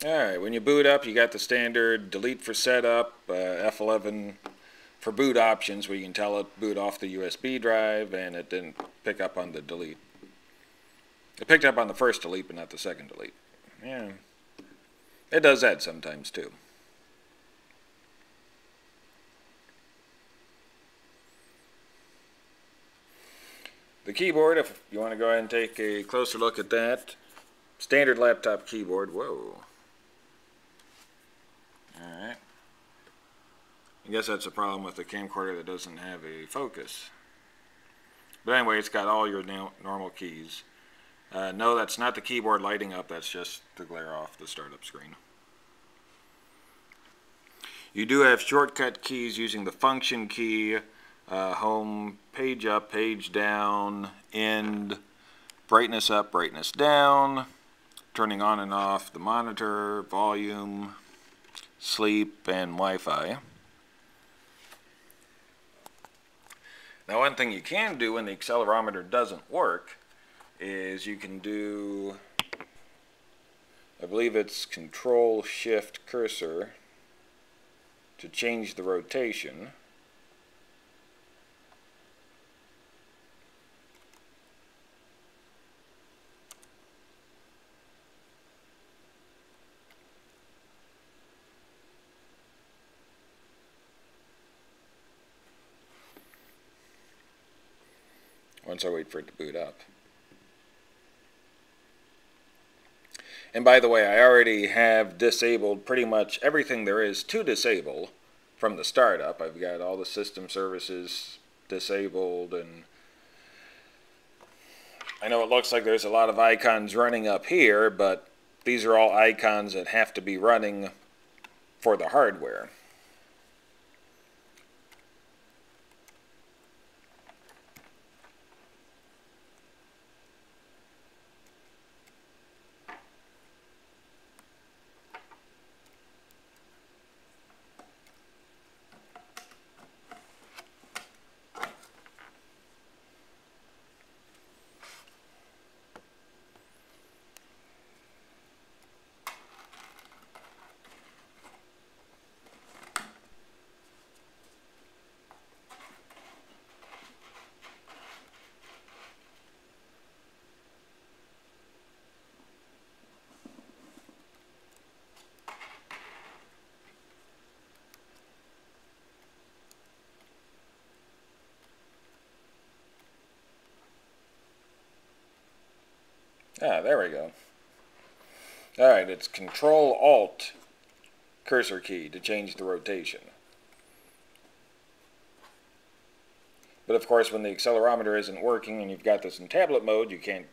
Alright, when you boot up, you got the standard delete for setup, F11 for boot options, where you can tell it boot off the USB drive, and it didn't pick up on the delete. It picked up on the first delete, but not the second delete. Yeah, it does that sometimes too. The keyboard, if you want to go ahead and take a closer look at that, standard laptop keyboard. Whoa. Alright. I guess that's a problem with the camcorder that doesn't have a focus. But anyway, it's got all your normal keys. No, that's not the keyboard lighting up, that's just the glare off the startup screen. You do have shortcut keys using the function key, home, page up, page down, end, brightness up, brightness down, turning on and off the monitor, volume, sleep, and Wi-Fi. Now, one thing you can do when the accelerometer doesn't work is you can do, I believe it's Control-Shift-Cursor to change the rotation. Once I wait for it to boot up. And by the way, I already have disabled pretty much everything there is to disable from the startup. I've got all the system services disabled, and I know it looks like there's a lot of icons running up here, but these are all icons that have to be running for the hardware. Ah, there we go. Alright, it's Control-Alt cursor key to change the rotation. But of course, when the accelerometer isn't working and you've got this in tablet mode, you can't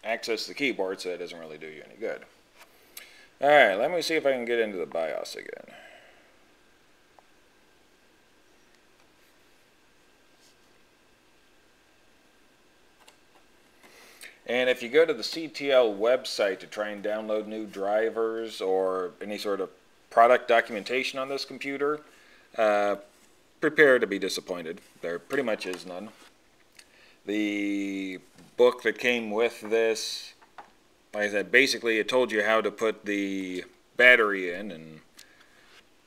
access the keyboard, so that doesn't really do you any good. Alright, let me see if I can get into the BIOS again. And if you go to the CTL website to try and download new drivers or any sort of product documentation on this computer, prepare to be disappointed. There pretty much is none. The book that came with this, like I said, basically it told you how to put the battery in, and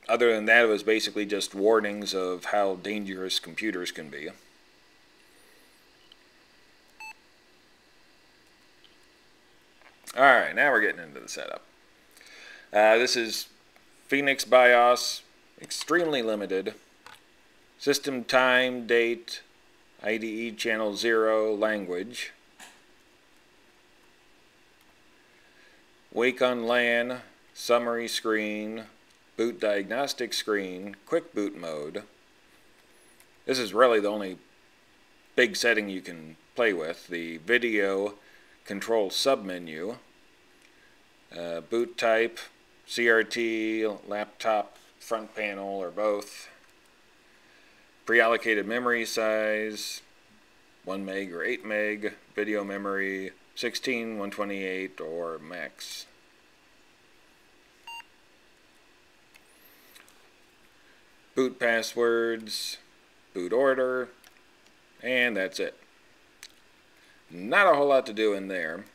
other than that it was basically just warnings of how dangerous computers can be. Alright, now we're getting into the setup. This is Phoenix BIOS, extremely limited. System time, date, IDE channel 0, language. Wake on LAN, summary screen, boot diagnostic screen, quick boot mode. This is really the only big setting you can play with. The video control submenu. Boot type, CRT, laptop, front panel, or both. Pre-allocated memory size, 1 meg or 8 meg. Video memory, 16, 128, or max. Boot passwords, boot order, and that's it. Not a whole lot to do in there.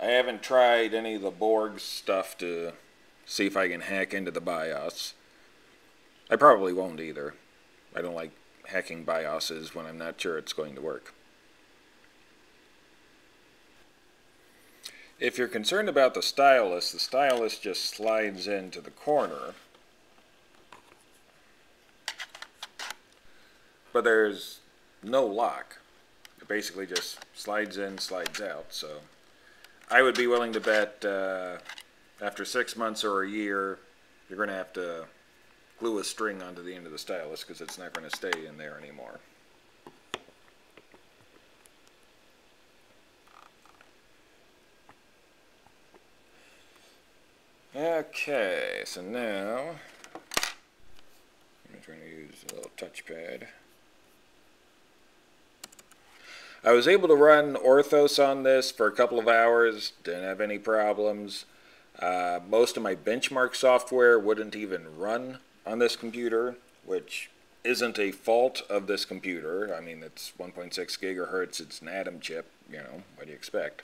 I haven't tried any of the Borg stuff to see if I can hack into the BIOS. I probably won't either. I don't like hacking BIOSes when I'm not sure it's going to work. If you're concerned about the stylus just slides into the corner. But there's no lock. It basically just slides in, slides out. So I would be willing to bet after 6 months or a year, you're going to have to glue a string onto the end of the stylus because it's not going to stay in there anymore. Okay, so now I'm trying to use a little touchpad. I was able to run Orthos on this for a couple of hours, didn't have any problems. Most of my benchmark software wouldn't even run on this computer, which isn't a fault of this computer. I mean, it's 1.6 gigahertz, it's an Atom chip, you know, what do you expect?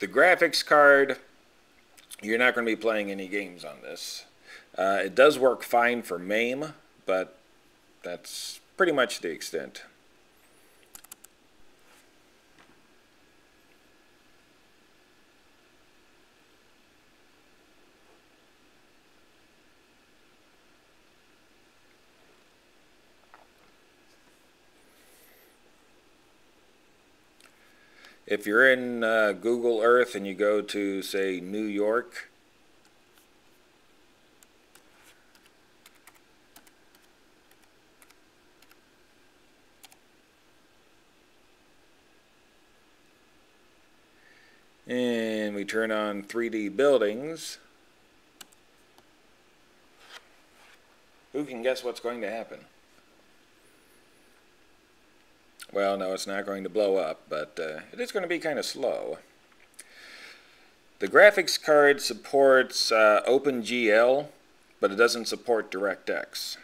The graphics card, you're not going to be playing any games on this. It does work fine for MAME, but that's pretty much the extent. If you're in Google Earth and you go to, say, New York, and we turn on 3D buildings, who can guess what's going to happen? Well, no, it's not going to blow up, but it is going to be kind of slow. The graphics card supports OpenGL, but it doesn't support DirectX.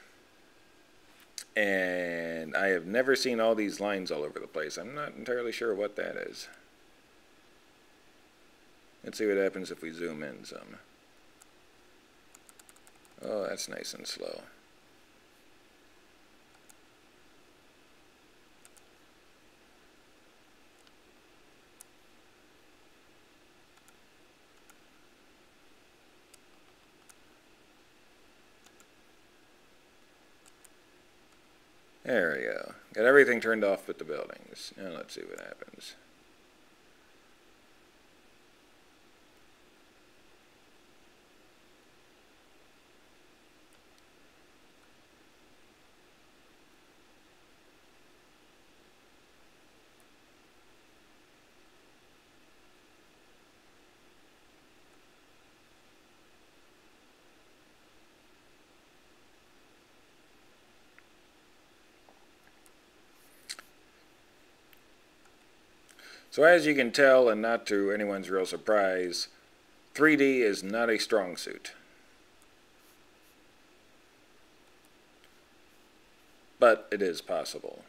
And I have never seen all these lines all over the place. I'm not entirely sure what that is. Let's see what happens if we zoom in some. Oh, that's nice and slow. There we go. Got everything turned off but the buildings. Now let's see what happens. So as you can tell, and not to anyone's real surprise, 3D is not a strong suit. But it is possible.